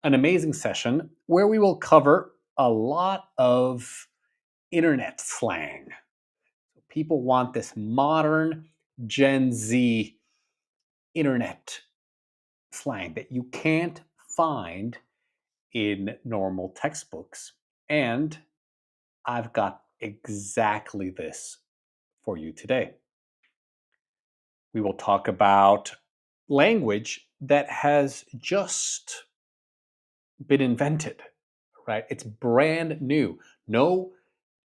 an amazing session where we will cover a lot of internet slang. People want this modern Gen Z internet slang that you can't find in normal textbooks. And I've got exactly this for you today. We will talk about language that has just been invented, right? It's brand new. No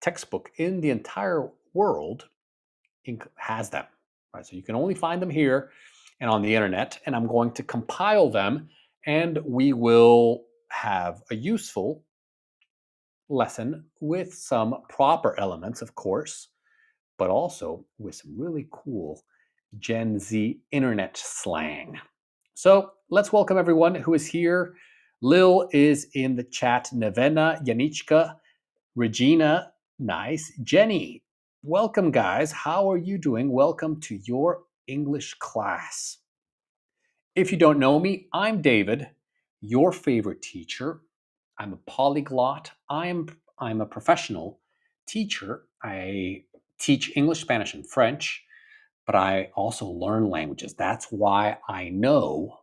textbook in the entire world has them, right? So you can only find them here and on the internet, and I'm going to compile them, and we will have a useful lesson with some proper elements, of course, but also with some really cool Gen Z internet slang. So let's welcome everyone who is here. Lil is in the chat. Nevena, Yanichka, Regina, nice. Jenny, welcome guys. How are you doing? Welcome to your English class. If you don't know me, I'm David, your favorite teacher. I'm a polyglot. I'm a professional teacher. I teach English, Spanish, and French, but I also learn languages. That's why I know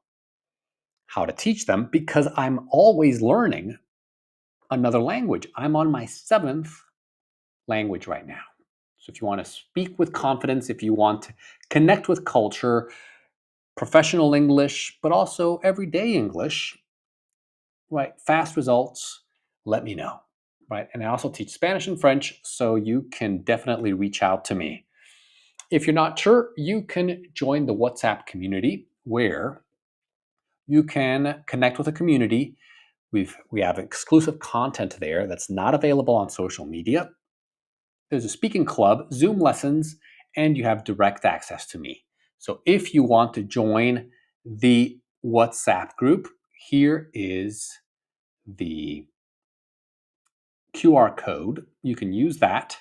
how to teach them, because I'm always learning another language. I'm on my 7th language right now. So if you want to speak with confidence, if you want to connect with culture, professional English, but also everyday English, right? Fast results, let me know, right? And I also teach Spanish and French, so you can definitely reach out to me. If you're not sure, you can join the WhatsApp community where you can connect with a community. We have exclusive content there that's not available on social media. There's a speaking club, Zoom lessons, and you have direct access to me. So if you want to join the WhatsApp group, here is the QR code. You can use that,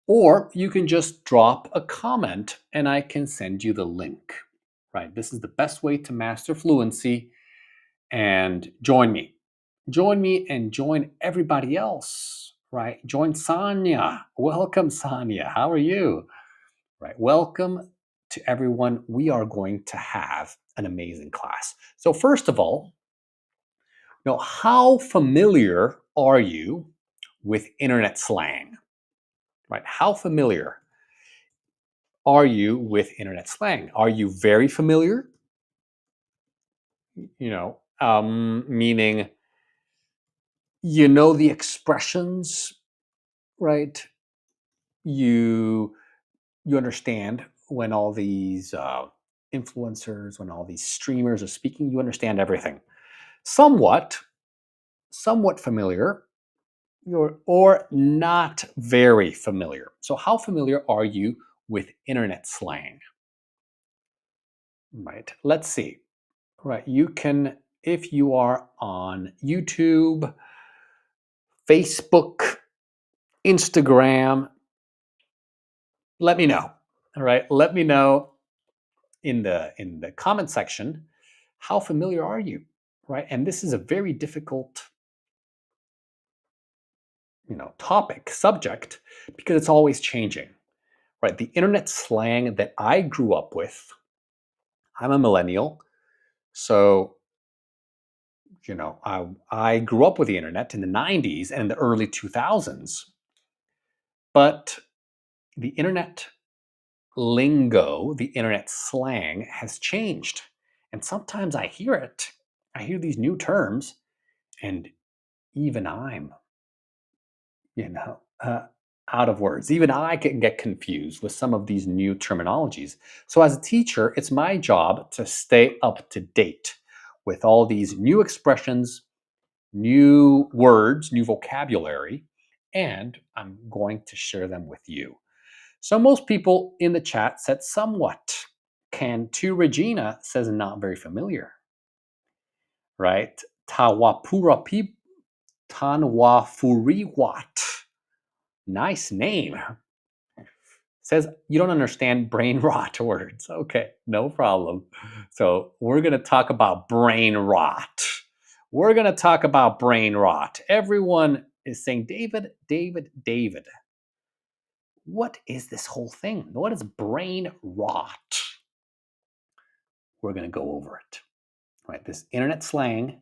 or you can just drop a comment and I can send you the link, right? This is the best way to master fluency, and join me. Join me and join everybody else, right? Join Sanya. Welcome, Sanya. How are you? Right. Welcome to everyone. We are going to have an amazing class. So first of all, how familiar are you with internet slang? Right? How familiar are you with internet slang? Are you very familiar? Meaning you know the expressions, right? You understand when all these influencers, when all these streamers are speaking, you understand everything. Somewhat familiar, or not very familiar. So how familiar are you with internet slang? Right, let's see. Right, you can, if you are on YouTube, Facebook, Instagram, let me know. All right, let me know in the comment section, how familiar are you, right? And this is a very difficult topic, subject, because it's always changing, right? The internet slang that I grew up with, I'm a millennial, so I grew up with the internet in the 90s and in the early 2000s, but the internet lingo, the internet slang has changed. And sometimes I hear these new terms, and even I'm, out of words. Even I can get confused with some of these new terminologies. So as a teacher, it's my job to stay up to date with all these new expressions, new words, new vocabulary, and I'm going to share them with you. So most people in the chat said somewhat. Can to Regina says not very familiar, right? Tawapurapi Tanwafuriwat. Nice name. Says you don't understand brain rot words. Okay, no problem. So we're going to talk about brain rot. We're going to talk about brain rot. Everyone is saying, David, David, David. What is this whole thing? What is brain rot? We're going to go over it. All right, this internet slang,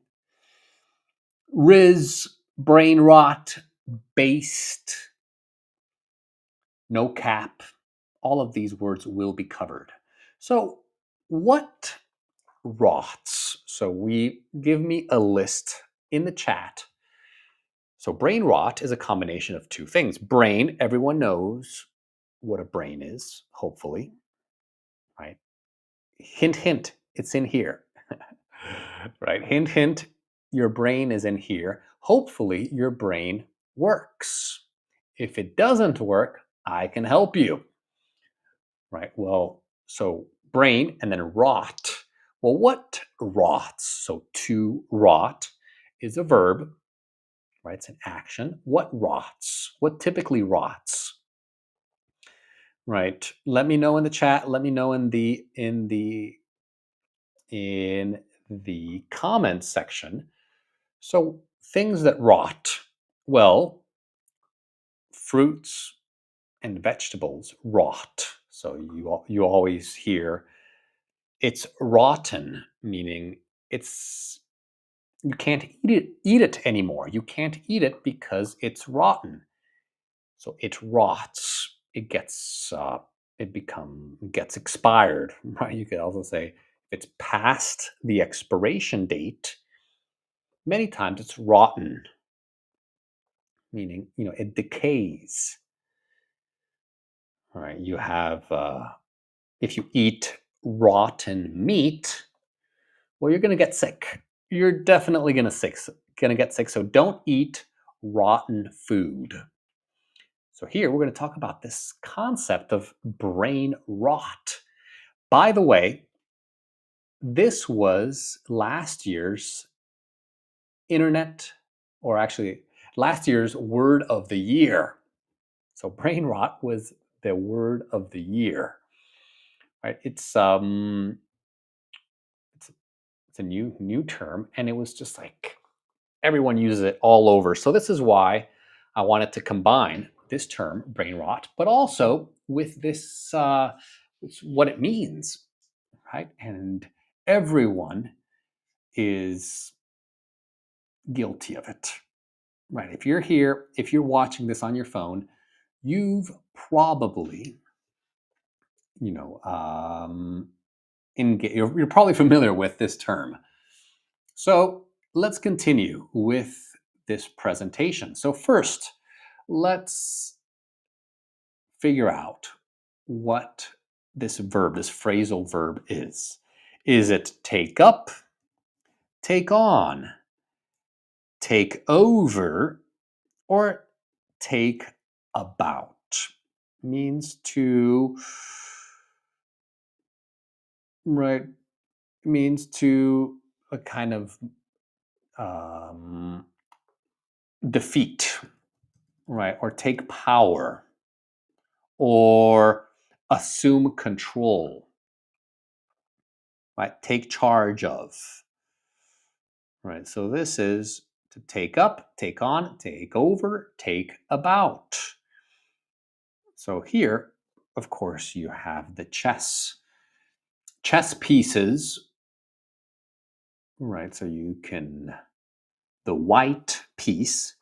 rizz, brain rot, based, no cap, all of these words will be covered. So what rots? So give me a list in the chat. So brain rot is a combination of two things. Brain, everyone knows what a brain is, hopefully, right? Hint, hint, it's in here, right? Hint, hint, your brain is in here. Hopefully your brain works. If it doesn't work, I can help you, right? Well, so brain and then rot. Well, what rots? So to rot is a verb, right? It's an action. What rots? What typically rots? Right. Let me know in the chat. Let me know in the comments section. So things that rot. Well, fruits and vegetables rot. So you always hear it's rotten, meaning you can't eat it anymore. You can't eat it because it's rotten. So it rots. It gets gets expired, right? You could also say if it's past the expiration date, many times it's rotten, meaning it decays. All right, you have if you eat rotten meat, well, you're going to get sick. You're definitely going to get sick. So don't eat rotten food. So here we're going to talk about this concept of brain rot. By the way, this was last year's internet, or actually last year's word of the year. So brain rot was the word of the year. Right? It's a new term, and it was just like everyone uses it all over. So this is why I wanted to combine this term, brain rot, but also with this what it means, right? And everyone is guilty of it, right? If you're here, if you're watching this on your phone, you've probably, you're probably familiar with this term. So let's continue with this presentation. So first, let's figure out what this verb, this phrasal verb is. Is it take up, take on, take over, or take about? Means to, right, means to a kind of defeat, right, or take power, or assume control, right, take charge of, right? So this is to take up, take on, take over, take about. So here, of course, you have the chess pieces, right? So the white piece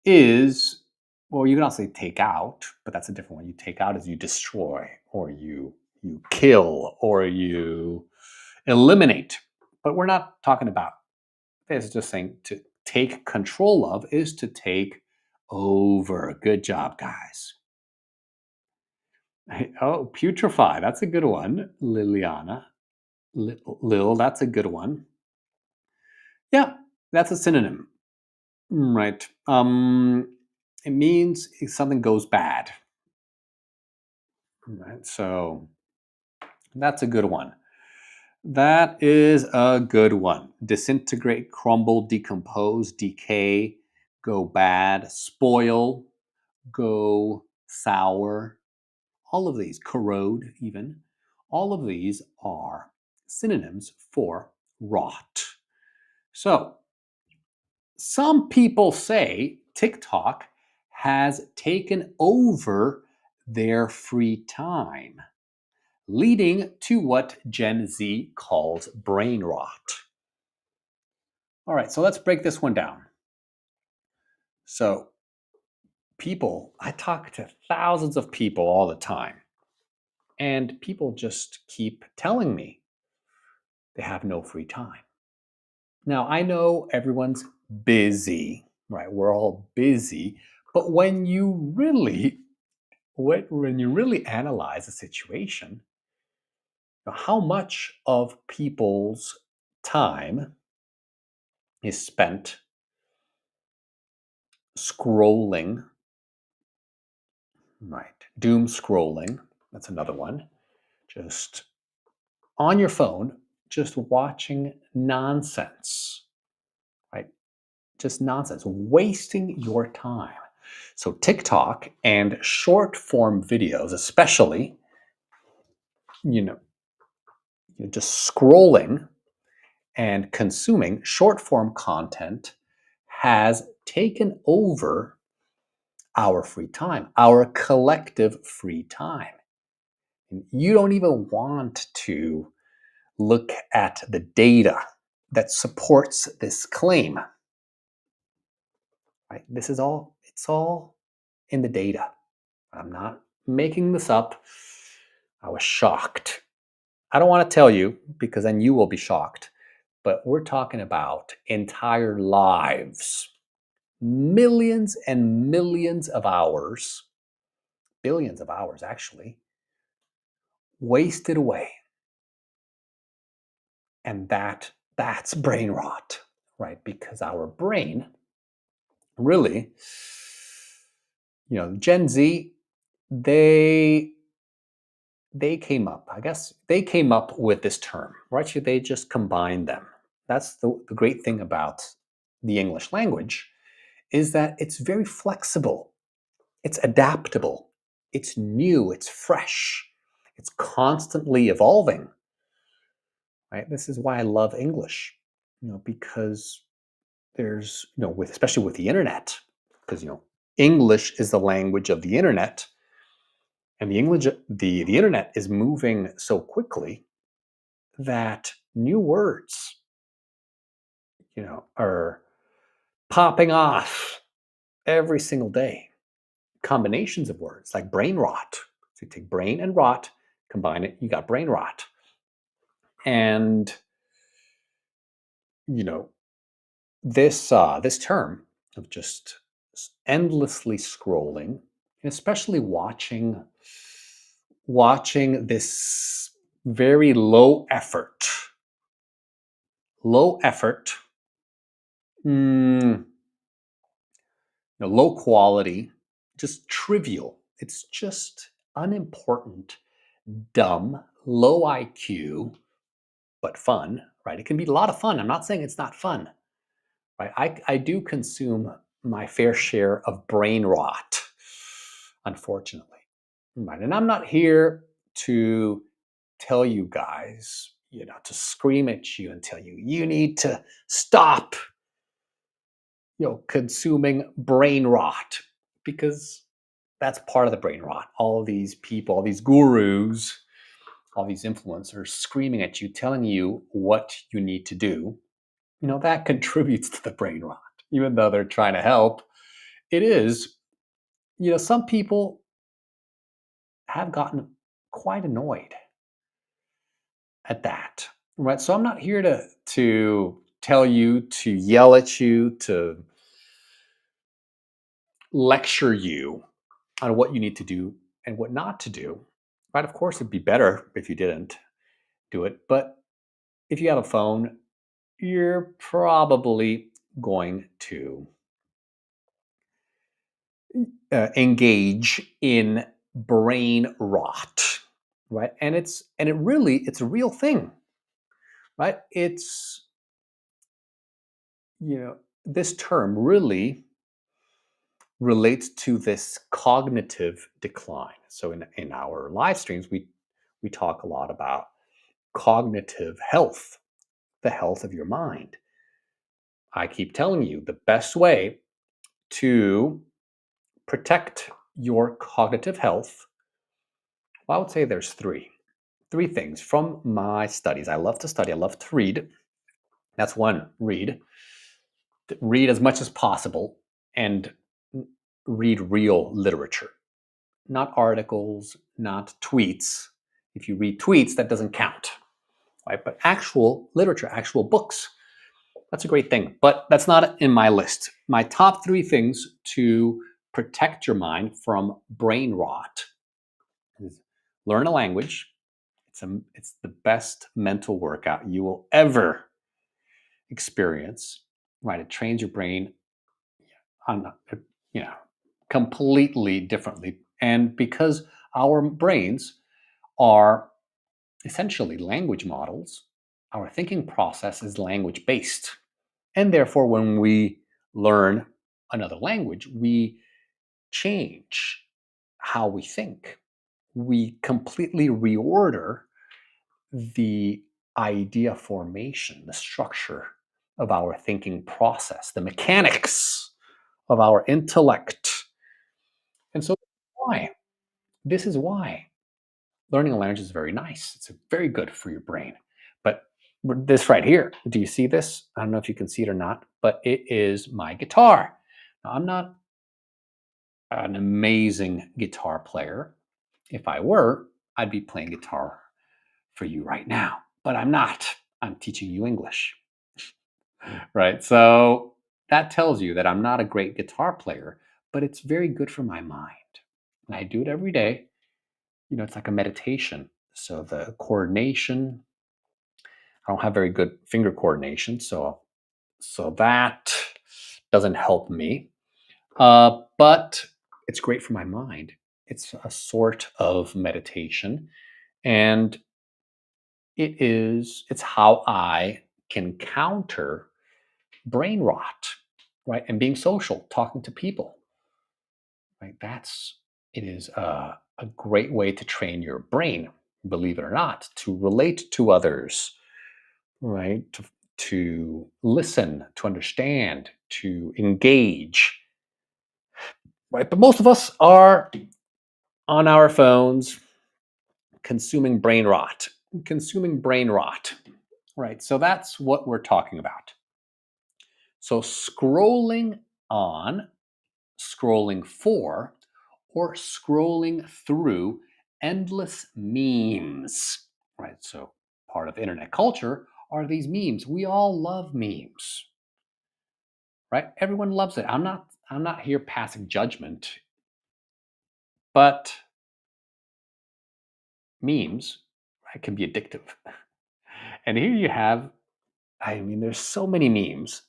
is, well, you can also say take out, but that's a different one. You take out as you destroy, or you kill, or you eliminate. But we're not talking about this. It's just saying to take control of is to take over. Good job, guys. Oh, putrefy. That's a good one. Liliana. Lil, that's a good one. Yeah, that's a synonym. Right. It means if something goes bad. Right. So that's a good one. That is a good one. Disintegrate, crumble, decompose, decay, go bad, spoil, go sour. All of these, corrode even, all of these are synonyms for rot. So, some people say TikTok has taken over their free time, leading to what Gen Z calls brain rot. All right, so let's break this one down. So, I talk to thousands of people all the time, and people just keep telling me they have no free time. Now, I know everyone's busy, right? We're all busy, but when you really analyze the situation, how much of people's time is spent scrolling, right? Doom scrolling, that's another one. Just on your phone, just watching nonsense, right? Just nonsense, wasting your time. So TikTok and short form videos, especially, you know, just scrolling and consuming short form content has taken over our free time, our collective free time. And you don't even want to look at the data that supports this claim. Right? It's all in the data. I'm not making this up. I was shocked. I don't want to tell you because then you will be shocked, but we're talking about entire lives, millions and millions of hours, billions of hours actually, wasted away. And that's brain rot, right? Because our brain really, Gen Z, they they came up with this term, right? So they just combined them. That's the great thing about the English language is that it's very flexible, it's adaptable, it's new, it's fresh, it's constantly evolving, right? This is why I love English, because there's, especially with the internet, because, English is the language of the internet, and the internet is moving so quickly that new words, are popping off every single day. Combinations of words like brain rot. So you take brain and rot, combine it, you got brain rot. And you know this term of just endlessly scrolling, and especially watching this very low effort, mm, low quality, just trivial. It's just unimportant, dumb, low IQ, but fun, right? It can be a lot of fun. I'm not saying it's not fun, right? I do consume my fair share of brain rot, unfortunately, right? And I'm not here to tell you guys, to scream at you and tell you you need to stop, consuming brain rot, because that's part of the brain rot. All of these people, all these gurus, all these influencers screaming at you, telling you what you need to do, that contributes to the brain rot, even though they're trying to help. It is, some people have gotten quite annoyed at that, right? So I'm not here to tell you, to yell at you, to lecture you on what you need to do and what not to do, right? Of course, it'd be better if you didn't do it, but if you have a phone, you're probably going to engage in brain rot, right? It's a real thing, right? It's, this term really relates to this cognitive decline. So in our live streams, we talk a lot about cognitive health, the health of your mind. I keep telling you the best way to protect your cognitive health, well, I would say there's three things from my studies. I love to study, I love to read. That's one, read. Read as much as possible and read real literature, not articles, not tweets. If you read tweets, that doesn't count, right? But actual literature, actual books, that's a great thing. But that's not in my list. My top three things to protect your mind from brain rot is learn a language. It's the best mental workout you will ever experience, right? It trains your brain on, you know, completely differently. And because our brains are essentially language models, our thinking process is language based. And therefore, when we learn another language, we change how we think. We completely reorder the idea formation, the structure of our thinking process, the mechanics of our intellect. And so, why? This is why learning a language is very nice. It's very good for your brain. But this right here, do you see this? I don't know if you can see it or not, but it is my guitar. Now, I'm not an amazing guitar player. If I were, I'd be playing guitar for you right now, but I'm not. I'm teaching you English, right? So that tells you that I'm not a great guitar player, but it's very good for my mind. And I do it every day. It's like a meditation. So the coordination, I don't have very good finger coordination, so that doesn't help me. But it's great for my mind. It's a sort of meditation, and it's how I can counter brain rot, right? And being social, talking to people, right? It is a great way to train your brain, believe it or not, to relate to others, right? To listen, to understand, to engage, right? But most of us are on our phones consuming brain rot, right? So that's what we're talking about. So on, scrolling for, or scrolling through endless memes, right? So part of internet culture are these memes. We all love memes, right? Everyone loves it. I'm not here passing judgment, but memes, right, can be addictive. And here you have, I mean, there's so many memes,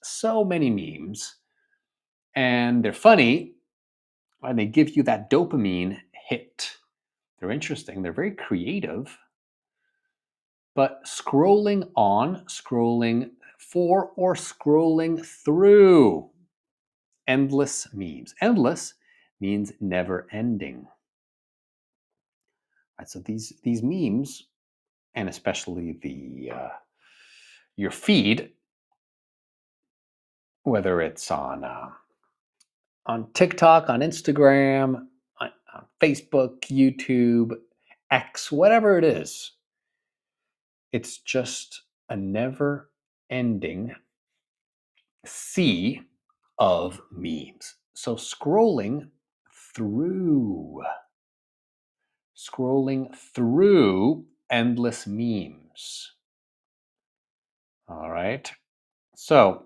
and they're funny, and they give you that dopamine hit. They're interesting, they're very creative, but scrolling for, or scrolling through endless memes. Endless means never ending. Right, so these memes, and especially the your feed, whether it's on TikTok, on Instagram, on Facebook, YouTube, X, whatever it is, it's just a never ending sea of memes. So through scrolling through endless memes. All right. So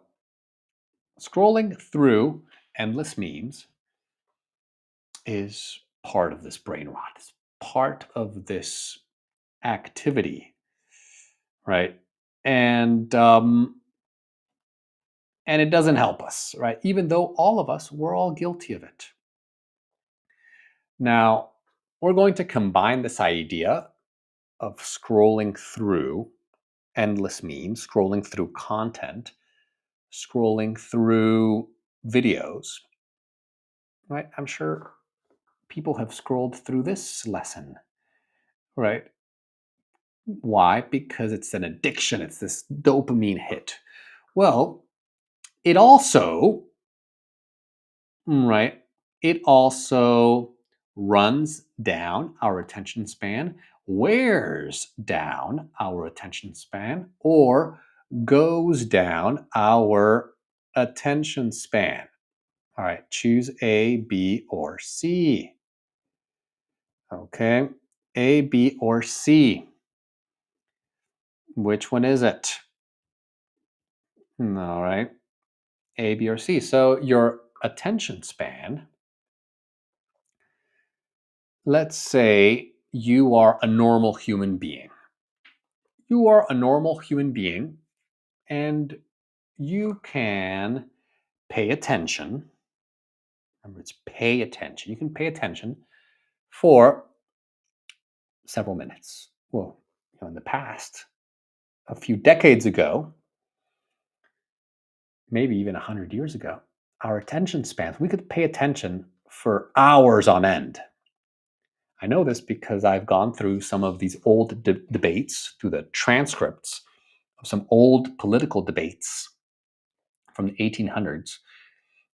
scrolling through endless memes is part of this brain rot. It's part of this activity, right? And and it doesn't help us, right? Even though all of us, we're all guilty of it. Now, we're going to combine this idea of scrolling through endless memes, scrolling through content, scrolling through videos, right? I'm sure people have scrolled through this lesson, right? Why? Because it's an addiction, it's this dopamine hit. Well, It also, right, it also runs down our attention span, wears down our attention span, or goes down our attention span. All right, choose A, B, or C. Okay, A, B, or C. Which one is it? All right, A, B, or C. So your attention span, let's say you are a normal human being. You are a normal human being and you can pay attention. Remember, it's pay attention. You can pay attention for several minutes. Well, in the past, a few decades ago, maybe even 100 years ago, our attention spans, we could pay attention for hours on end. I know this because I've gone through some of these old debates, through the transcripts of some old political debates from the 1800s.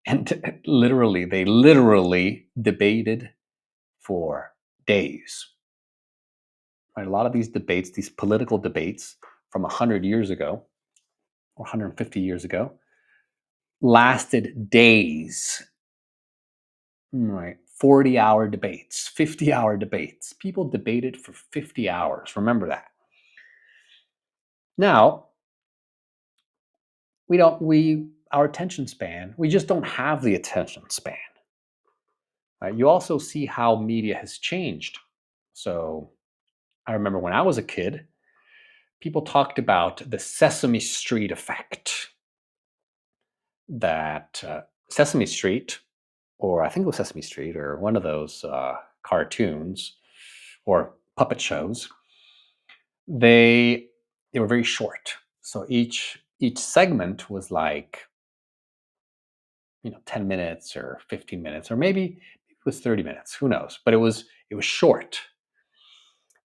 And they literally debated for days. Right? A lot of these debates, these political debates from 100 years ago or 150 years ago, lasted days. Right? 40-hour debates, 50-hour debates. People debated for 50 hours. Remember that. Now, our attention span, we just don't have the attention span. Right? You also see how media has changed. So I remember when I was a kid, people talked about the Sesame Street effect. That Sesame Street, or I think it was Sesame Street, or one of those cartoons or puppet shows, they were very short. So each segment was like 10 minutes or 15 minutes, or maybe it was 30 minutes. Who knows? But it was short.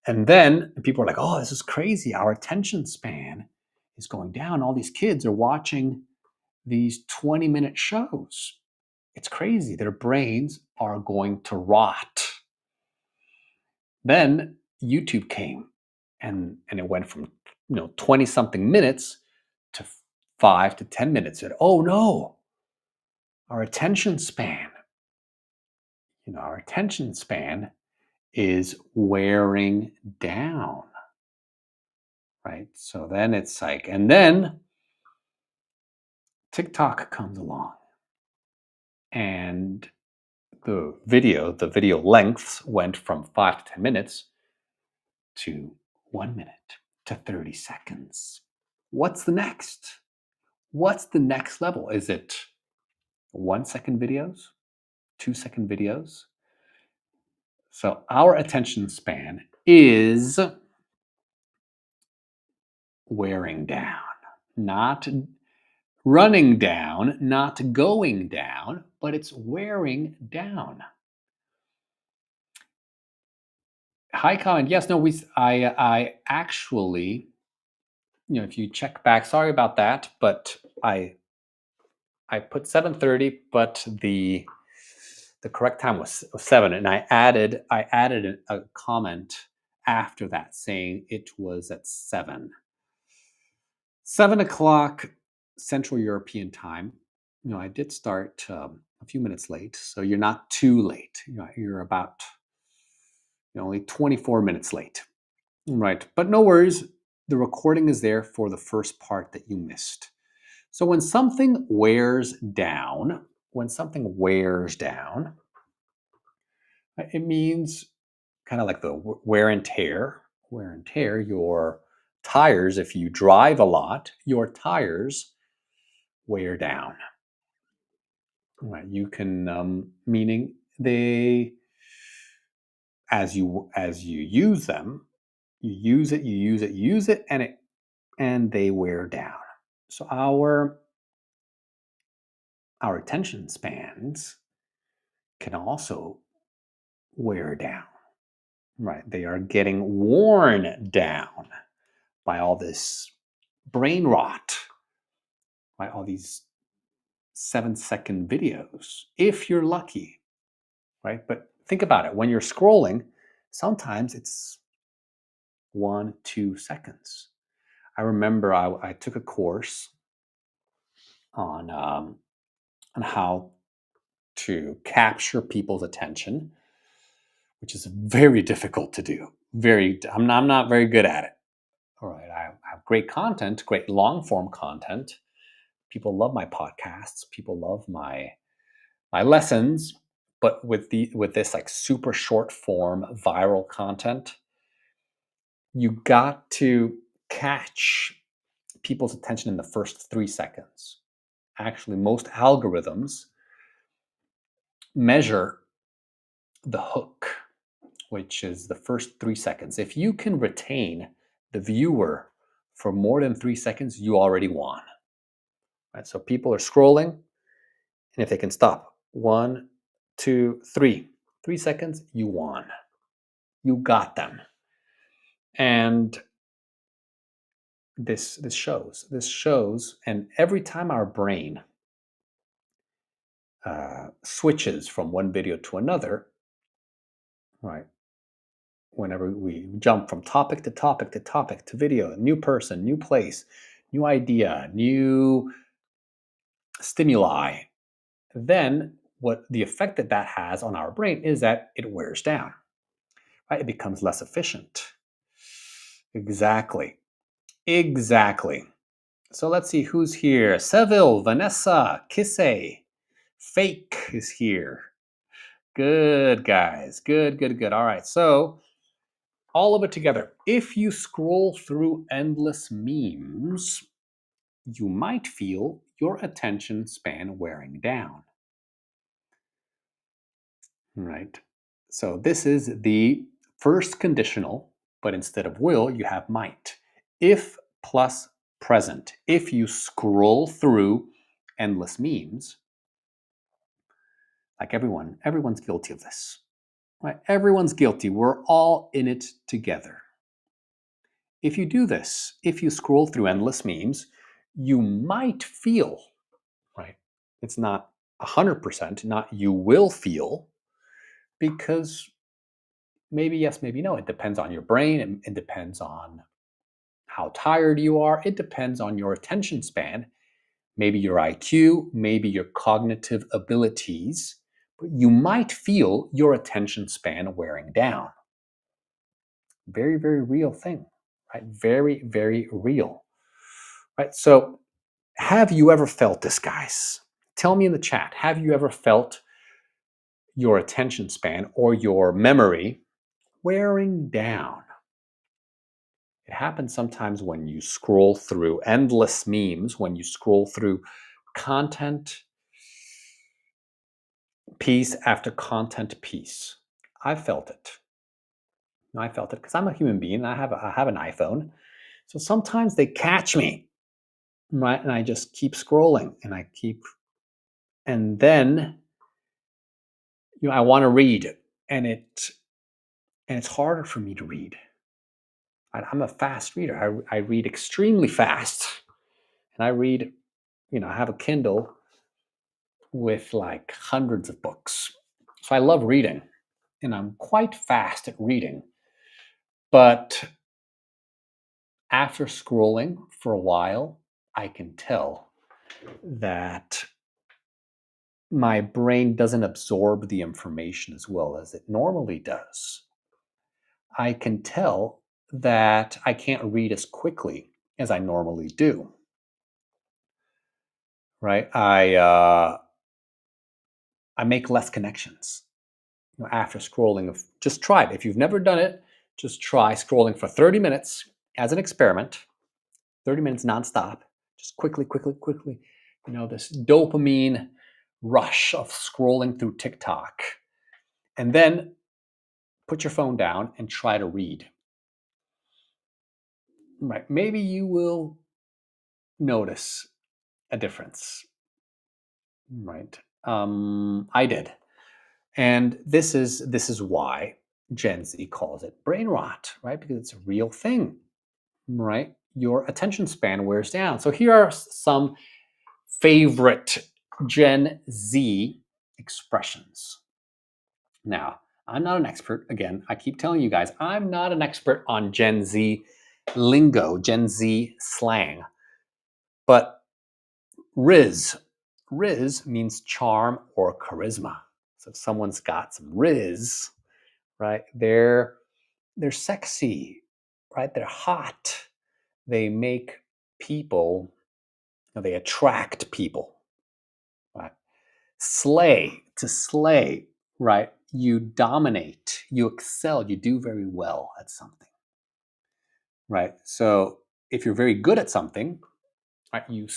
And then people are like, "Oh, this is crazy. Our attention span is going down. All these kids are watching these 20-minute shows. It's crazy. Their brains are going to rot." Then YouTube came and it went from 20 something minutes to 5 to 10 minutes. And oh no, our attention span, is wearing down. Right? So then it's like, and then TikTok comes along and the video lengths went from 5 to 10 minutes to 1 minute to 30 seconds. What's the next? What's the next level? Is it 1-second videos? 2-second videos? So our attention span is wearing down, not running down, not going down, but it's wearing down. Hi, comment. Yes, no, I actually, if you check back, sorry about that, but I put 7:30, but the correct time was 7, and I added a comment after that saying it was at 7 o'clock Central European time. I did start a few minutes late, so you're not too late. You're about only 24 minutes late, right? But no worries. The recording is there for the first part that you missed. So when something wears down, it means kind of like the wear and tear. Wear and tear, your tires, if you drive a lot, your tires wear down. Right? You can, meaning they, as you use them, you use it, and they wear down. So our attention spans can also wear down. Right? They are getting worn down by all this brain rot, by all these 7-second videos, if you're lucky, right? But think about it. When you're scrolling, sometimes it's 1-2 seconds. I remember I took a course on how to capture people's attention, which is very difficult to do. I'm not very good at it. All right, I have great content, great long form content. People love my podcasts. People love my lessons. But with this like super short form viral content, you got to catch people's attention in the first 3 seconds. Actually, most algorithms measure the hook, which is the first 3 seconds. If you can retain the viewer for more than 3 seconds, you already won. Right? So people are scrolling, and if they can stop 1, 2, 3, 3 seconds, you won. You got them. And this shows, and every time our brain switches from one video to another, right? Whenever we jump from topic to topic to topic to video, new person, new place, new idea, new stimuli, then what the effect that has on our brain is that it wears down, right? It becomes less efficient. Exactly. So let's see who's here. Seville, Vanessa, Kisse, Fake is here. Good, guys. Good. All right. So all of it together. If you scroll through endless memes, you might feel your attention span wearing down. Right? So this is the first conditional, but instead of will, you have might. If plus present. If you scroll through endless memes, like everyone's guilty of this. Right? Everyone's guilty. We're all in it together. If you do this, if you scroll through endless memes, you might feel, right? It's not 100%, not you will feel, because maybe yes, maybe no. It depends on your brain. It depends on how tired you are. It depends on your attention span, maybe your IQ, maybe your cognitive abilities. But you might feel your attention span wearing down. Very, very real thing, right? Very, very real, right? So have you ever felt this, guys? Tell me in the chat. Have you ever felt your attention span or your memory wearing down? It happens sometimes when you scroll through endless memes, when you scroll through content piece after content piece. I felt it. I felt it because I'm a human being. I have an iPhone. So sometimes they catch me, right? And I just keep scrolling and then I want to read, and it's harder for me to read. I'm a fast reader. I read extremely fast, and I read. I have a Kindle with like hundreds of books, so I love reading, and I'm quite fast at reading. But after scrolling for a while, I can tell that my brain doesn't absorb the information as well as it normally does. I can tell that I can't read as quickly as I normally do. Right? I make less connections after scrolling. Just try it. If you've never done it, just try scrolling for 30 minutes as an experiment. 30 minutes nonstop. Just quickly. This dopamine rush of scrolling through TikTok. And then put your phone down and try to read. Right? Maybe you will notice a difference. Right? I did. And this is why Gen Z calls it brain rot, right? Because it's a real thing, right? Your attention span wears down. So here are some favorite Gen Z expressions. Now, I'm not an expert. Again, I keep telling you guys, I'm not an expert on Gen Z lingo, Gen Z slang. But rizz means charm or charisma. So if someone's got some rizz, right? They're sexy, right? They're hot. They make people, they attract people, right? Slay, to slay, right? You dominate, you excel, you do very well at something, right? So if you're very good at something, right, you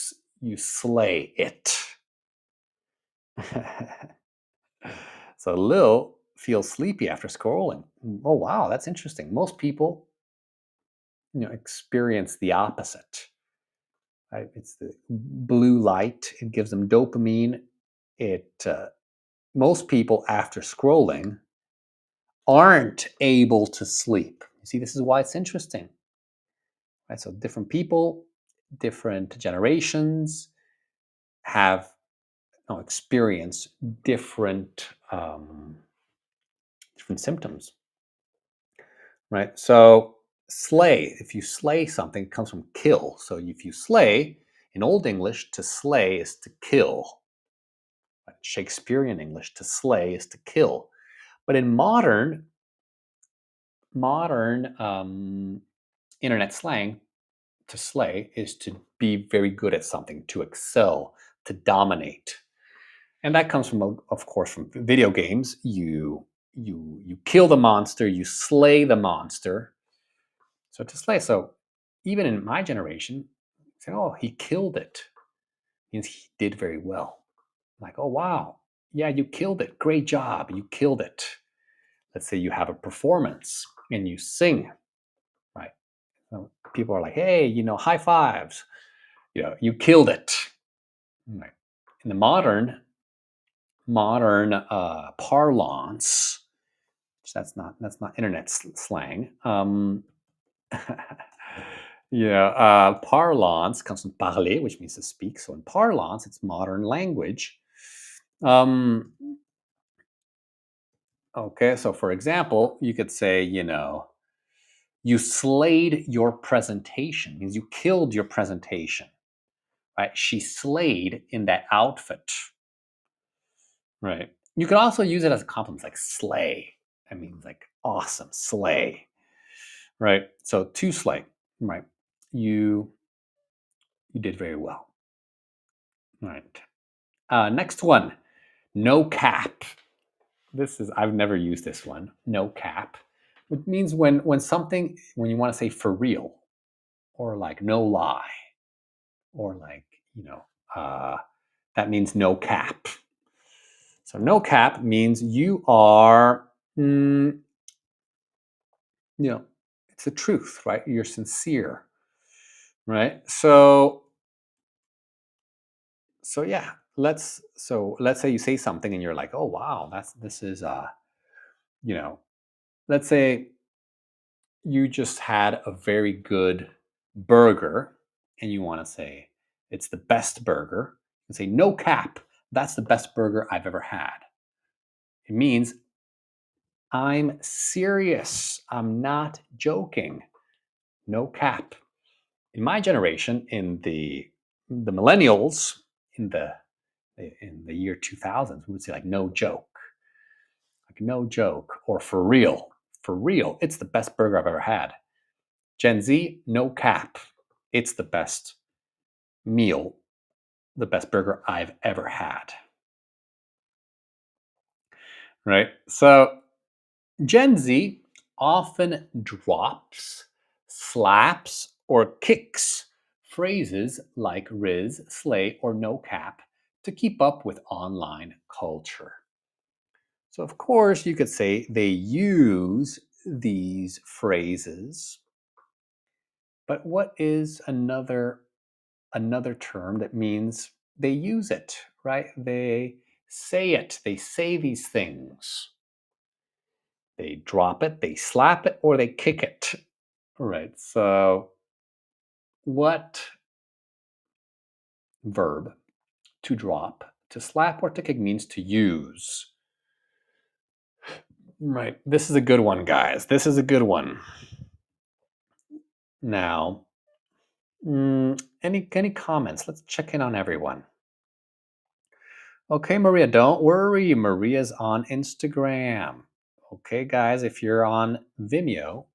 slay it. So Lil feels sleepy after scrolling. Oh wow, that's interesting. Most people, experience the opposite. Right? It's the blue light. It gives them dopamine. It Most people after scrolling aren't able to sleep. You see, this is why it's interesting. Right? So different people, different generations have experience different symptoms, right? So slay, if you slay something, it comes from kill. So if you slay, in Old English, to slay is to kill. Right? Shakespearean English, to slay is to kill. But in modern internet slang, to slay is to be very good at something, to excel, to dominate. And that comes from, of course, from video games. You kill the monster, you slay the monster. So to slay. So even in my generation, say, oh, he killed it, means he did very well. Like, oh wow, yeah, you killed it. Great job, you killed it. Let's say you have a performance and you sing, right? So people are like, hey, high fives. You killed it. Right. In the modern parlance, that's not internet slang. Parlance comes from parler, which means to speak. So in parlance, it's modern language. Um, okay, so for example, you could say, you slayed your presentation, means you killed your presentation, right? She slayed in that outfit, right? You could also use it as a compliment, like slay. That means like awesome, slay, right? So to slay, right? You did very well, right? Next one, no cap. I've never used this one. No cap. It means when you want to say for real, or like no lie, or like uh, that means no cap. So no cap means you are, it's the truth, right? You're sincere, right? So yeah, let's say you say something and you're like, oh wow, this is you know, let's say you just had a very good burger and you want to say it's the best burger, and say no cap, that's the best burger I've ever had. It means I'm serious, I'm not joking. No cap. In my generation, in the millennials, in the year 2000s, we would say like no joke, or for real, it's the best burger I've ever had. Gen Z, no cap, it's the best meal, the best burger I've ever had. Right? So Gen Z often drops, slaps, or kicks phrases like rizz, slay, or no cap to keep up with online culture. So, of course, you could say they use these phrases, but what is another term that means they use it, right? They say it, they say these things. They drop it, they slap it, or they kick it. Right. So, what verb to drop, To slap or to kick means to use. Right. This is a good one, guys. This is a good one. Now, any comments? Let's check in on everyone. Okay, Maria, don't worry. Maria's on Instagram. Okay, guys, if you're on Vimeo,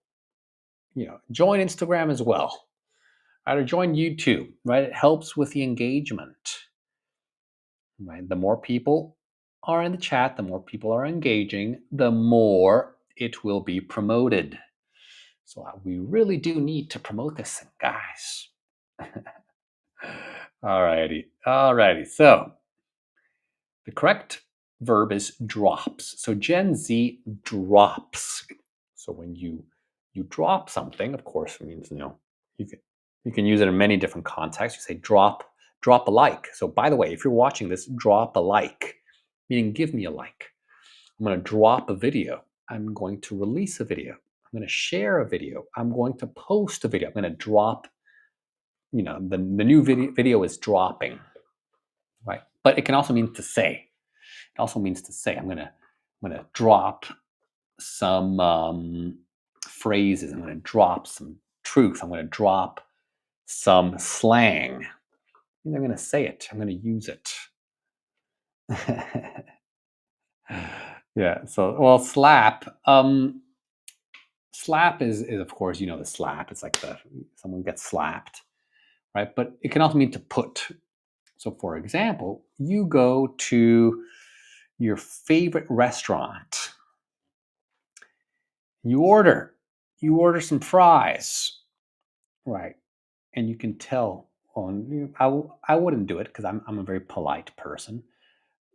join Instagram as well. Right, or join YouTube, right? It helps with the engagement. Right? The more people are in the chat, the more people are engaging, the more it will be promoted. So we really do need to promote this thing, guys. Alrighty. So the correct verb is drops. So Gen Z drops. So when you drop something, of course, it means you can use it in many different contexts. You say drop a like. So by the way, if you're watching this, drop a like, meaning give me a like. I'm going to drop a video. I'm going to release a video. I'm going to share a video. I'm going to post a video. I'm going to drop, the new video is dropping, right? But it can also mean to say. It also means to say, I'm gonna drop some phrases. I'm gonna drop some truth. I'm gonna drop some slang. I'm gonna say it. I'm gonna use it. Yeah. So, well, slap. Slap is of course the slap. It's like someone gets slapped, right? But it can also mean to put. So, for example, you go to your favorite restaurant. You order some fries, right? And you can tell on. I wouldn't do it because I'm a very polite person,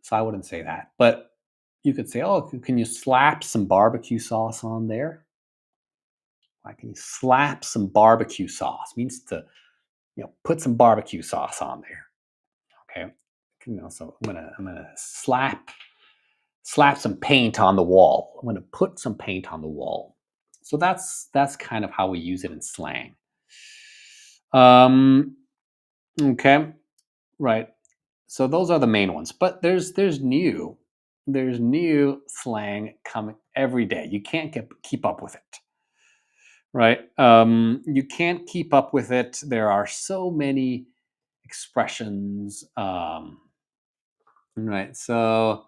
so I wouldn't say that. But you could say, "Oh, can you slap some barbecue sauce on there?" Like, can you slap some barbecue sauce? Means to put some barbecue sauce on there. Okay, so I'm gonna slap some paint on the wall. I'm gonna put some paint on the wall. So that's kind of how we use it in slang. Okay, right. So those are the main ones, but there's new slang coming every day. You can't keep up with it, right? You can't keep up with it. There are so many expressions, right? So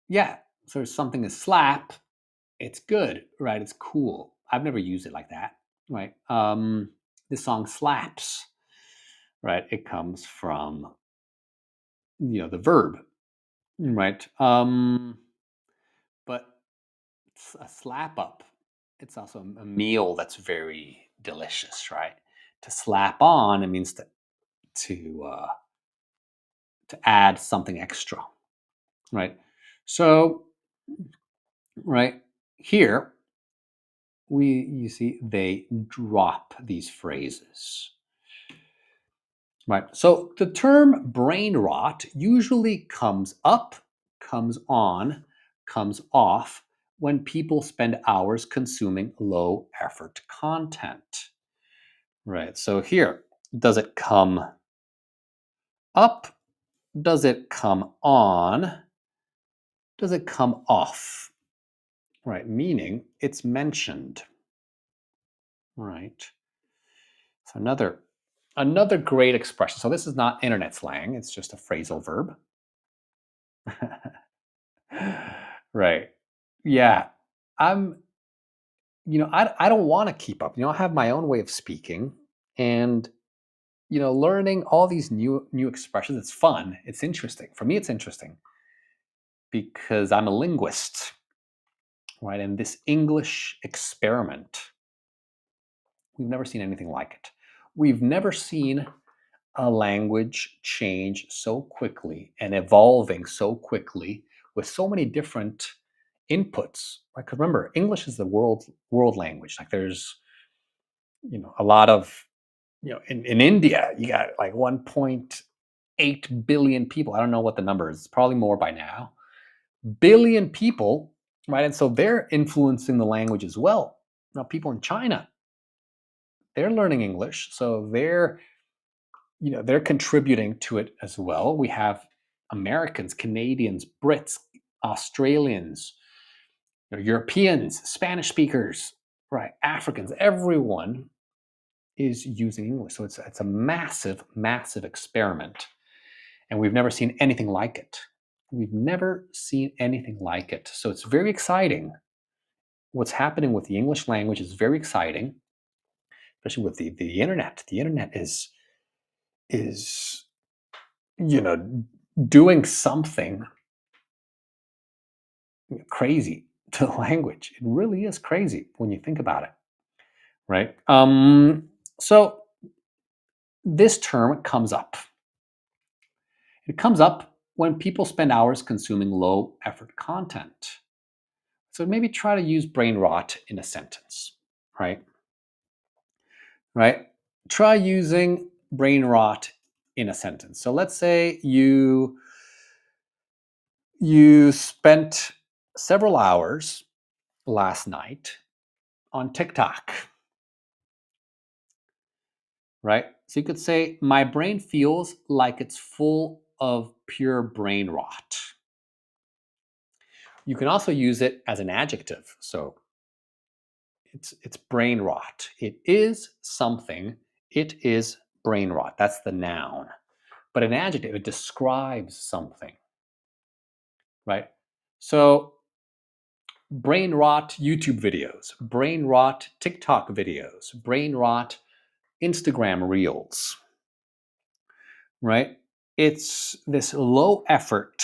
yeah, so something is slap. It's good, right? It's cool. I've never used it like that, right? This song slaps, right? It comes from the verb, right? But a slap up, it's also a meal that's very delicious, right? To slap on, it means to add something extra, right? So, right here, you see they drop these phrases. Right. So the term brain rot usually comes up, comes on, comes off when people spend hours consuming low effort content. Right. So here, does it come up? Does it come on? Does it come off? Right. Meaning it's mentioned. Right. So another great expression. So this is not internet slang, it's just a phrasal verb. Right. Yeah. I'm, I don't want to keep up. I have my own way of speaking and, learning all these new expressions. It's fun. It's interesting. For me, it's interesting because I'm a linguist, right? And this English experiment, we've never seen anything like it. We've never seen a language change so quickly and evolving so quickly with so many different inputs. Right? Because remember, English is the world language. Like there's a lot of in India you got like 1.8 billion people. I don't know what the number is. It's probably more by now. Billion people, right? And so they're influencing the language as well. Now people in China, they're learning English, so they're they're contributing to it as well. We have Americans, Canadians, Brits, Australians, Europeans, Spanish speakers, right? Africans, everyone is using English. So it's a massive, massive experiment. And we've never seen anything like it. We've never seen anything like it. So it's very exciting. What's happening with the English language is very exciting, especially with the internet. The internet is doing something crazy to the language. It really is crazy when you think about it, right? So this term comes up. It comes up when people spend hours consuming low effort content. So maybe try to use brain rot in a sentence, right? Right? Try using brain rot in a sentence. So let's say you spent several hours last night on TikTok, right? So you could say, my brain feels like it's full of pure brain rot. You can also use it as an adjective. So it's brain rot. It is something. It is brain rot. That's the noun. But an adjective, it describes something, right? So brain rot YouTube videos, brain rot TikTok videos, brain rot Instagram reels, right? It's this low effort,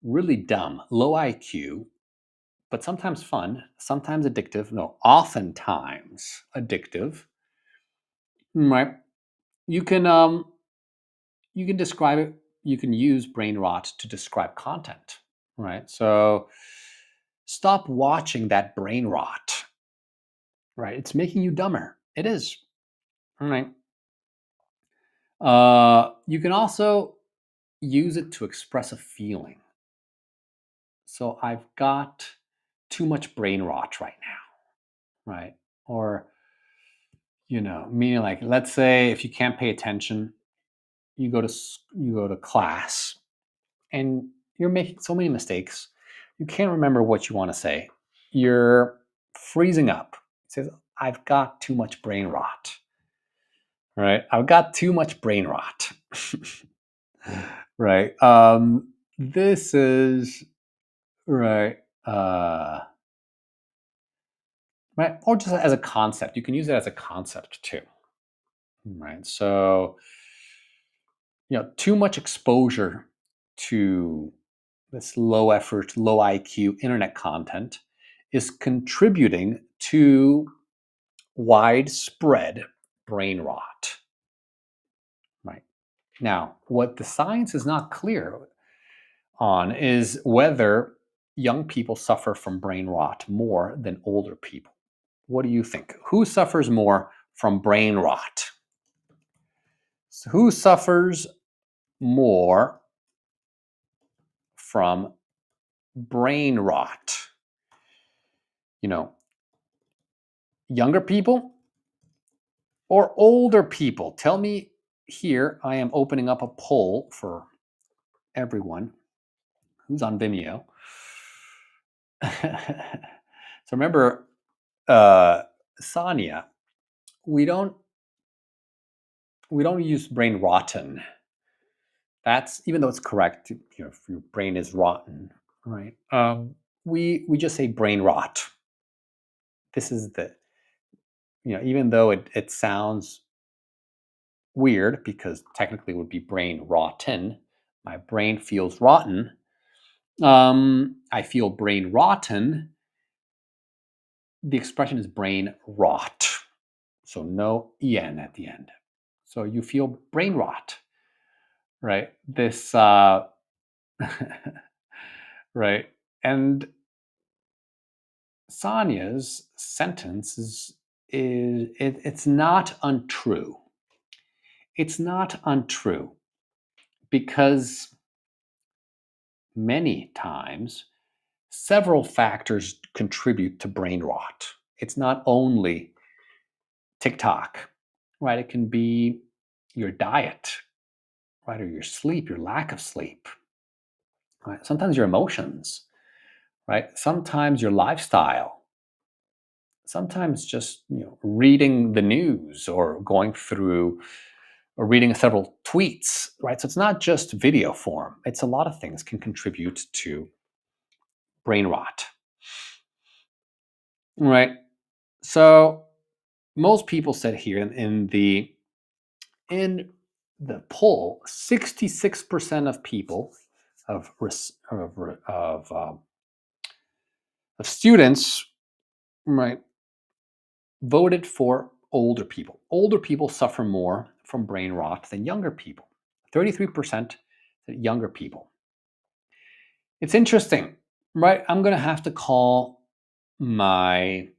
really dumb, low IQ, but sometimes fun, sometimes addictive, no, oftentimes addictive, right? You can describe it, you can use brain rot to describe content, right? So stop watching that brain rot, right? It's making you dumber. It is, all right? You can also use it to express a feeling. So I've got too much brain rot right now, right? Or, meaning like, let's say if you can't pay attention, you go to class and you're making so many mistakes, you can't remember what you want to say. You're freezing up. It says, I've got too much brain rot, right? I've got too much brain rot, right? This is right. Right, or just as a concept. You can use it as a concept too, right? So, too much exposure to this low effort, low IQ internet content is contributing to widespread brain rot, right? Now, what the science is not clear on is whether young people suffer from brain rot more than older people. What do you think? Who suffers more from brain rot? So who suffers more from brain rot? Younger people or older people? Tell me here. I am opening up a poll for everyone who's on Vimeo. So remember, Sonia, we don't use brain rotten. That's, even though it's correct, if your brain is rotten, right? We just say brain rot. This is the, even though it sounds weird because technically it would be brain rotten. My brain feels rotten. I feel brain rotten. The expression is brain rot. So no en at the end. So you feel brain rot, right? This, right? And Sonia's sentence it's not untrue. It's not untrue because many times several factors contribute to brain rot. It's not only TikTok, right? It can be, your diet, right? Or your sleep, your lack of sleep, right? Sometimes your emotions, right? Sometimes your lifestyle, sometimes just reading the news or going through or reading several tweets, right? So it's not just video form. It's a lot of things can contribute to brain rot, right? So most people said here in the poll, 66% of people of of students, right, voted for older people. Older people suffer more from brain rot than younger people. 33% younger people. It's interesting, right? I'm going to have to call my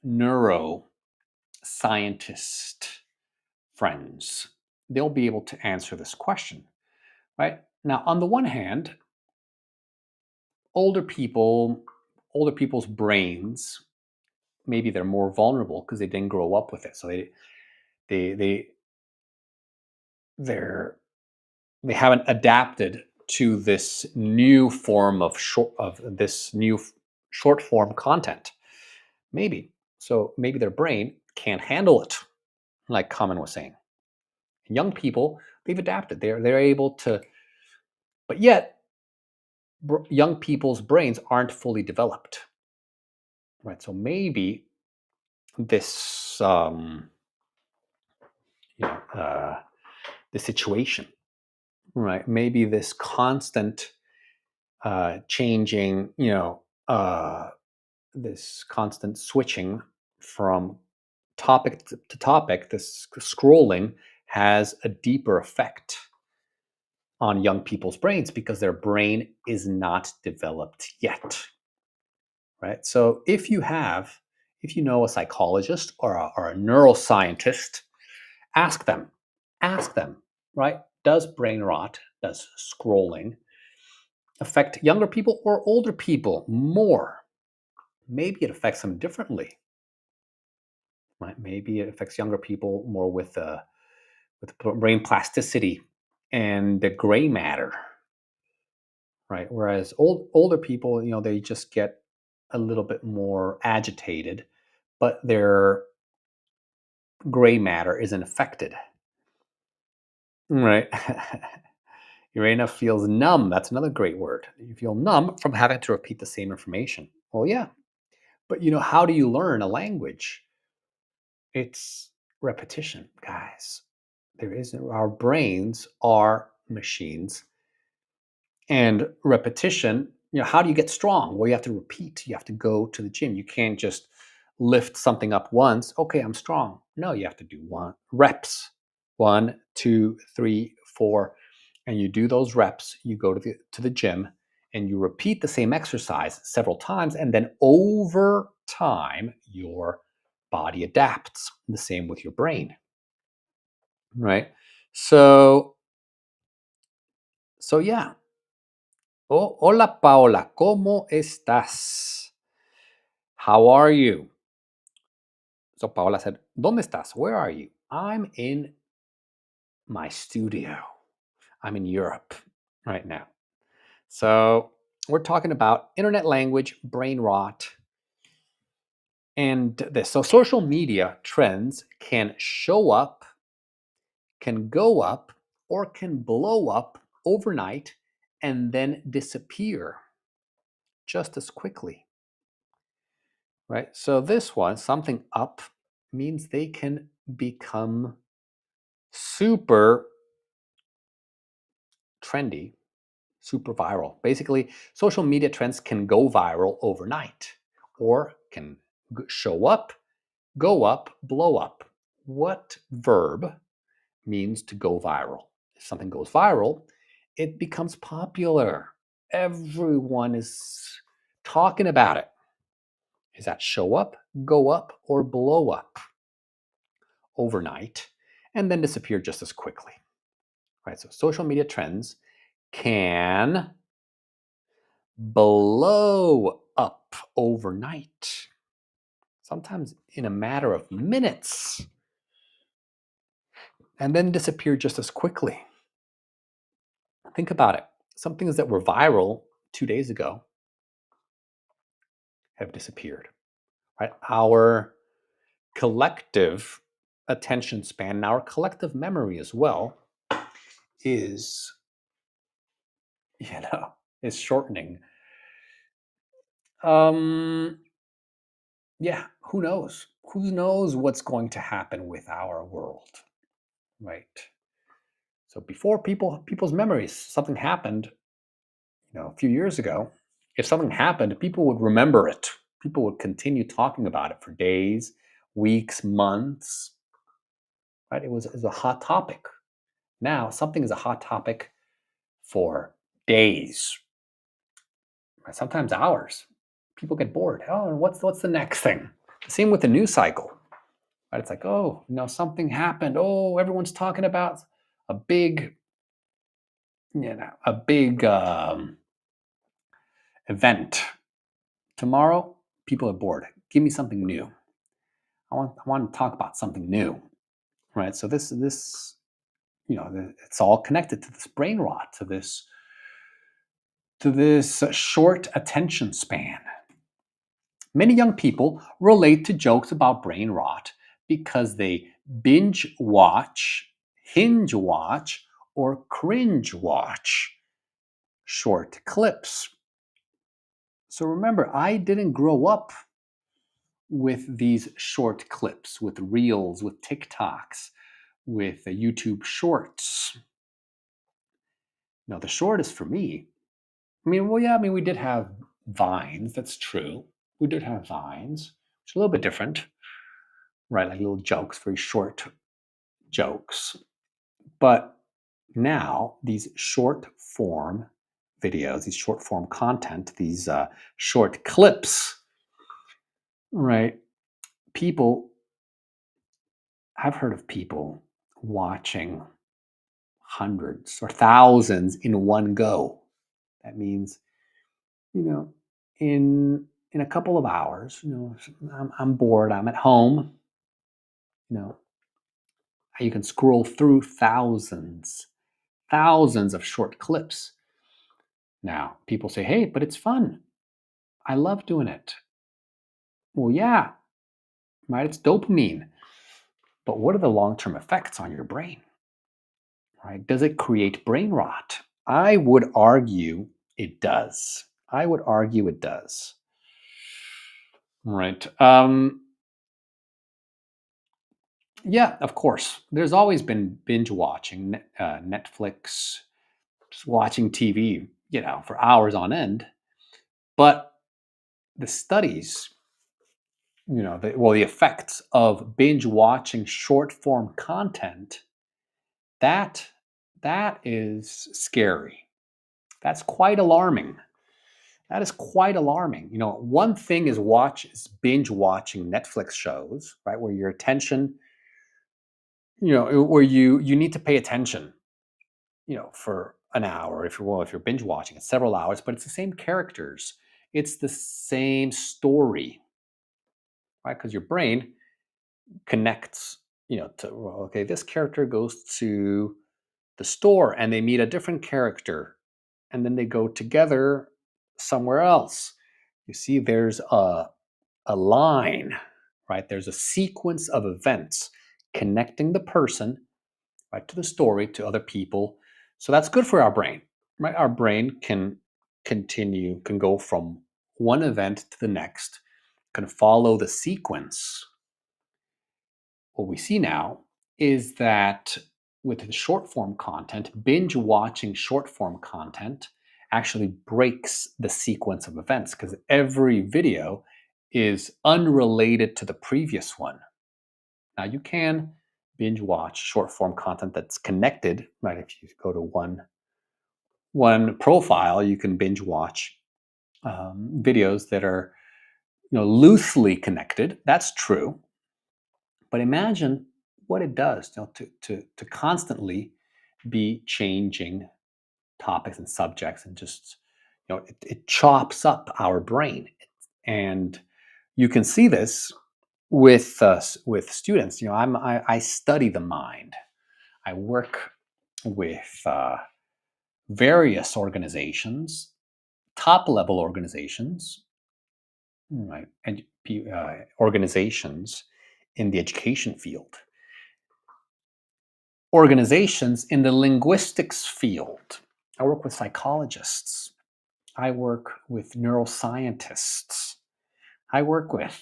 neuroscientist friends. They'll be able to answer this question, right? Now, on the one hand, older people's brains, maybe they're more vulnerable because they didn't grow up with it. So they they're they haven't adapted to this new form of short form content. Maybe. So maybe their brain can't handle it, like Common was saying. Young people, they've adapted. They're able to, but yet young people's brains aren't fully developed, right? So maybe this the situation, right? Maybe this constant changing, this constant switching from topic to topic, this scrolling has a deeper effect on young people's brains because their brain is not developed yet, right? So if you know a psychologist or a neuroscientist, ask them, right? Does brain rot, does scrolling affect younger people or older people more? Maybe it affects them differently, right? Maybe it affects younger people more with brain plasticity and the gray matter, right? Whereas older people, they just get a little bit more agitated, but their gray matter isn't affected, right? Urena feels numb. That's another great word. You feel numb from having to repeat the same information. Well, yeah, but how do you learn a language? It's repetition, guys. Our brains are machines. And repetition, how do you get strong? Well, you have to repeat. You have to go to the gym. You can't just lift something up once. Okay, I'm strong. No, you have to do reps. 1, 2, 3, 4. And you do those reps. You go to the gym and you repeat the same exercise several times. And then over time, your body adapts. The same with your brain, right? So yeah. Oh, hola Paola, ¿cómo estás? How are you? So Paola said, ¿Dónde estás? Where are you? I'm in my studio. I'm in Europe right now. So we're talking about internet language, brain rot, and this. So social media trends can show up, can go up, or can blow up overnight and then disappear just as quickly. Right? So this one, something up, means they can become super trendy, super viral. Basically, social media trends can go viral overnight or can show up, go up, blow up. What verb means to go viral? If something goes viral, it becomes popular. Everyone is talking about it. Is that show up, go up, or blow up overnight and then disappear just as quickly? Right? So social media trends can blow up overnight, sometimes in a matter of minutes. and then disappear just as quickly. Think about it. Some things that were viral 2 days ago have disappeared. Right? Our collective attention span and our collective memory as well is, you know, is shortening. Um, yeah, who knows? Who knows what's going to happen with our world, right? So before people's memories, something happened, a few years ago. If something happened, people would remember it. People would continue talking about it for days, weeks, months. Right? It was a hot topic. Now something is a hot topic for days, right? Sometimes hours. People get bored. Oh, and what's the next thing? Same with the news cycle. Right? It's like, oh, something happened. Oh, everyone's talking about a big, a big event. Tomorrow, people are bored. Give me something new. I want to talk about something new, right? So this it's all connected to this brain rot, to this short attention span. Many young people relate to jokes about brain rot because they binge watch, hinge watch, or cringe watch short clips. So remember, I didn't grow up with these short clips, with reels, with TikToks, with YouTube shorts. Now, the short is for me. We did have vines. That's true. We did have vines, which is a little bit different, right? Like little jokes, very short jokes. But now these short form videos, these short form content, these short clips, right? People, I've heard of people watching hundreds or thousands in one go. That means, you know, in a couple of hours, I'm bored, I'm at home, you know, you can scroll through thousands of short clips. Now, people say, hey, but it's fun. I love doing it. Well, yeah, right? It's dopamine. But what are the long term effects on your brain? Right? Does it create brain rot? I would argue it does. I would argue it does. Right. Yeah, of course. There's always been binge watching, Netflix, just watching TV, for hours on end. But the studies, the effects of binge watching short form content, that that is scary. That's quite alarming. That is quite alarming. One thing is binge watching Netflix shows, right, where your attention, where you need to pay attention, for an hour. If you're binge watching, it's several hours, but it's the same characters, it's the same story, right? Because your brain connects, to, well, okay, this character goes to the store and they meet a different character, and then they go together somewhere else. You see, there's a line, right? There's a sequence of events connecting the person, right, to the story, to other people. So that's good for our brain, right? Our brain can go from one event to the next, can follow the sequence. What we see now is that with the short form content, binge watching short form content actually breaks the sequence of events because every video is unrelated to the previous one. Now, you can binge watch short form content that's connected, right? If you go to one profile, you can binge watch videos that are loosely connected. That's true. But imagine what it does, to constantly be changing topics and subjects, and just it chops up our brain. And you can see this with students. I study the mind. I work with various organizations, top level organizations, right, and organizations in the education field, organizations in the linguistics field. I work with psychologists. I work with neuroscientists. I work with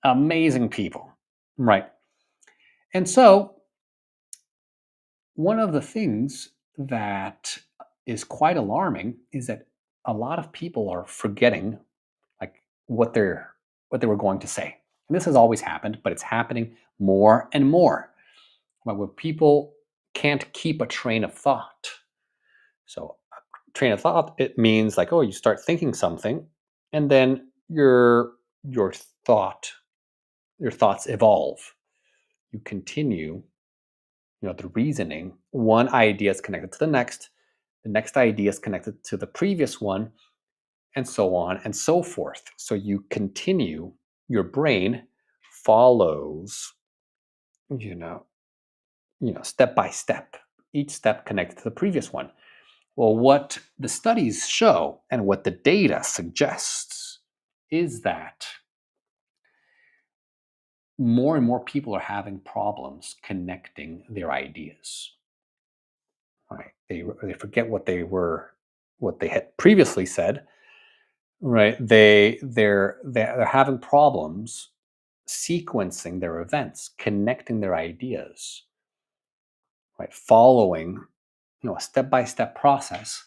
amazing people, right? And so, one of the things that is quite alarming is that a lot of people are forgetting like what they were going to say. And this has always happened, but it's happening more and more. But where people can't keep a train of thought. So, a train of thought, it means like, oh, you start thinking something, and then your thought, your thoughts evolve. You continue, the reasoning. One idea is connected to the next idea is connected to the previous one, and so on and so forth. So you continue, your brain follows, you know, step by step, each step connected to the previous one. Well, what the studies show and what the data suggests is that more and more people are having problems connecting their ideas. Right? They forget what they had previously said. Right? They're having problems sequencing their events, connecting their ideas, right? Following, a step-by-step process,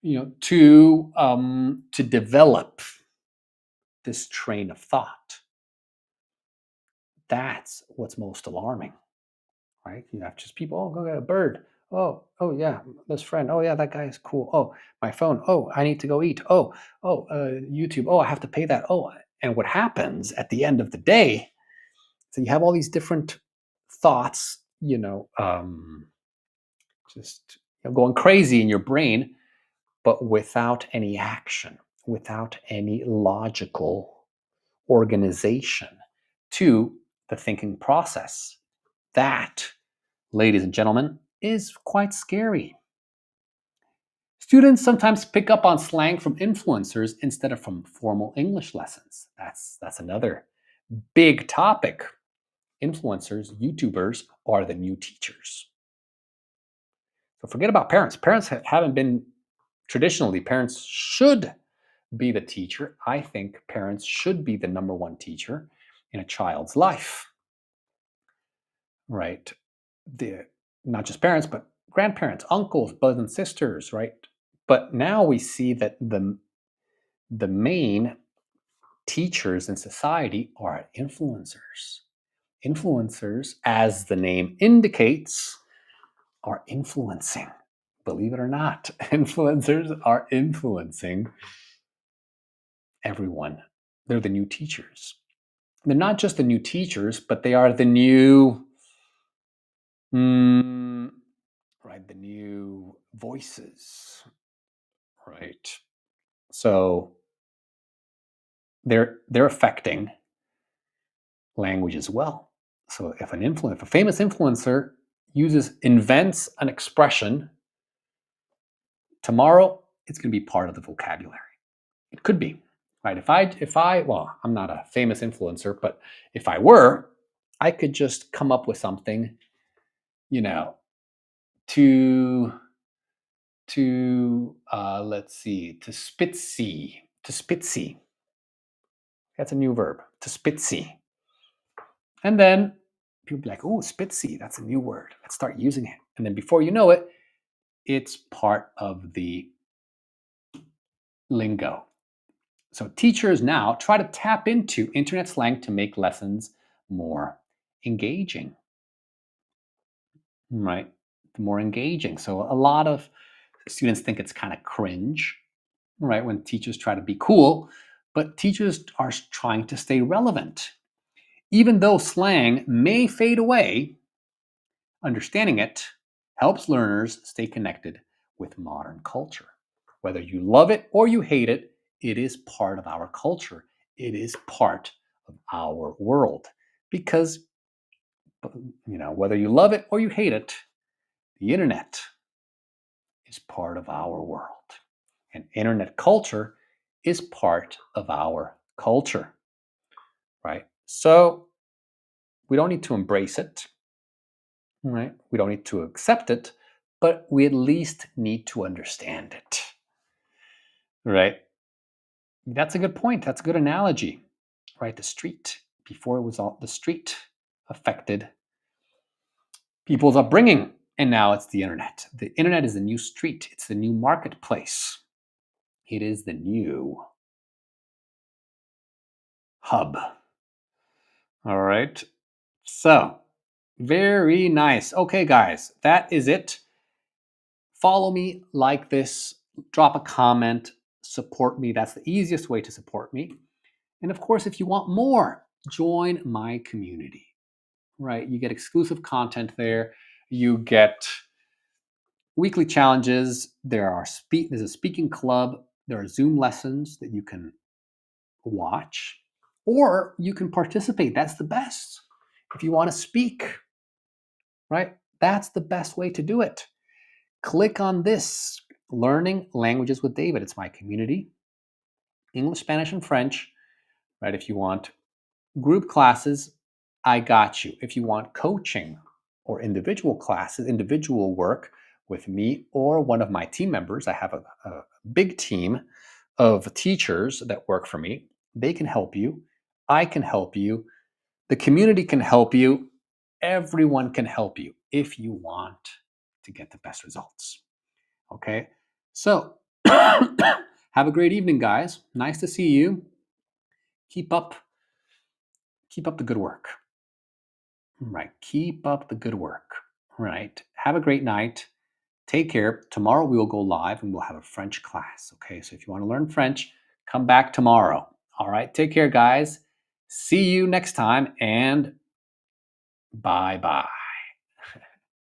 to develop this train of thought. That's what's most alarming, right? You have just people, oh, go get a bird. Oh yeah, this friend. Oh yeah, that guy is cool. Oh, my phone. Oh, I need to go eat. YouTube. Oh, I have to pay that. Oh, and what happens at the end of the day? So you have all these different thoughts, just going crazy in your brain, but without any action, without any logical organization to the thinking process. That, ladies and gentlemen, is quite scary. Students sometimes pick up on slang from influencers instead of from formal English lessons. That's another big topic. Influencers, YouTubers are the new teachers. So forget about parents. Parents haven't been traditionally, parents should be the teacher. I think parents should be the number one teacher in a child's life, right? Not just parents, but grandparents, uncles, brothers and sisters, right? But now we see that the main teachers in society are influencers. Influencers, as the name indicates, are influencing. Believe it or not, influencers are influencing everyone. They're the new teachers. They're not just the new teachers, but they are the new, right, the new voices, right? So they're affecting language as well. So if if a famous influencer invents an expression, tomorrow it's going to be part of the vocabulary. It could be, right? Well, I'm not a famous influencer, but if I were, I could just come up with something, to let's see, to spitzy. That's a new verb, to spitzy. And then people be like, oh, spitzy, that's a new word. Let's start using it. And then before you know it, it's part of the lingo. So teachers now try to tap into internet slang to make lessons more engaging, right? More engaging. So a lot of students think it's kind of cringe, right, when teachers try to be cool, but teachers are trying to stay relevant. Even though slang may fade away, understanding it helps learners stay connected with modern culture. Whether you love it or you hate it, it is part of our culture. It is part of our world. Because whether you love it or you hate it, the internet is part of our world. And internet culture is part of our culture, right? So we don't need to embrace it, right? We don't need to accept it, but we at least need to understand it, right? That's a good point. That's a good analogy, right? The street, before it was all the street affected people's upbringing, and now it's the internet. The internet is the new street, it's the new marketplace, it is the new hub. All right. So, very nice. Okay, guys, that is it. Follow me, like this, drop a comment, support me. That's the easiest way to support me. And of course, if you want more, join my community, right? You get exclusive content there. You get weekly challenges. There's a speaking club. There are Zoom lessons that you can watch, or you can participate. That's the best. If you want to speak, right? That's the best way to do it. Click on this, Learning Languages with David. It's my community, English, Spanish, and French, right? If you want group classes, I got you. If you want coaching or individual classes, individual work with me or one of my team members, I have a big team of teachers that work for me. They can help you. I can help you. The community can help you. Everyone can help you if you want to get the best results. Okay? So, have a great evening, guys. Nice to see you. Keep up the good work. Right. Keep up the good work. Right. Have a great night. Take care. Tomorrow we will go live and we'll have a French class. Okay. So if you want to learn French, come back tomorrow. All right. Take care, guys. See you next time and bye bye.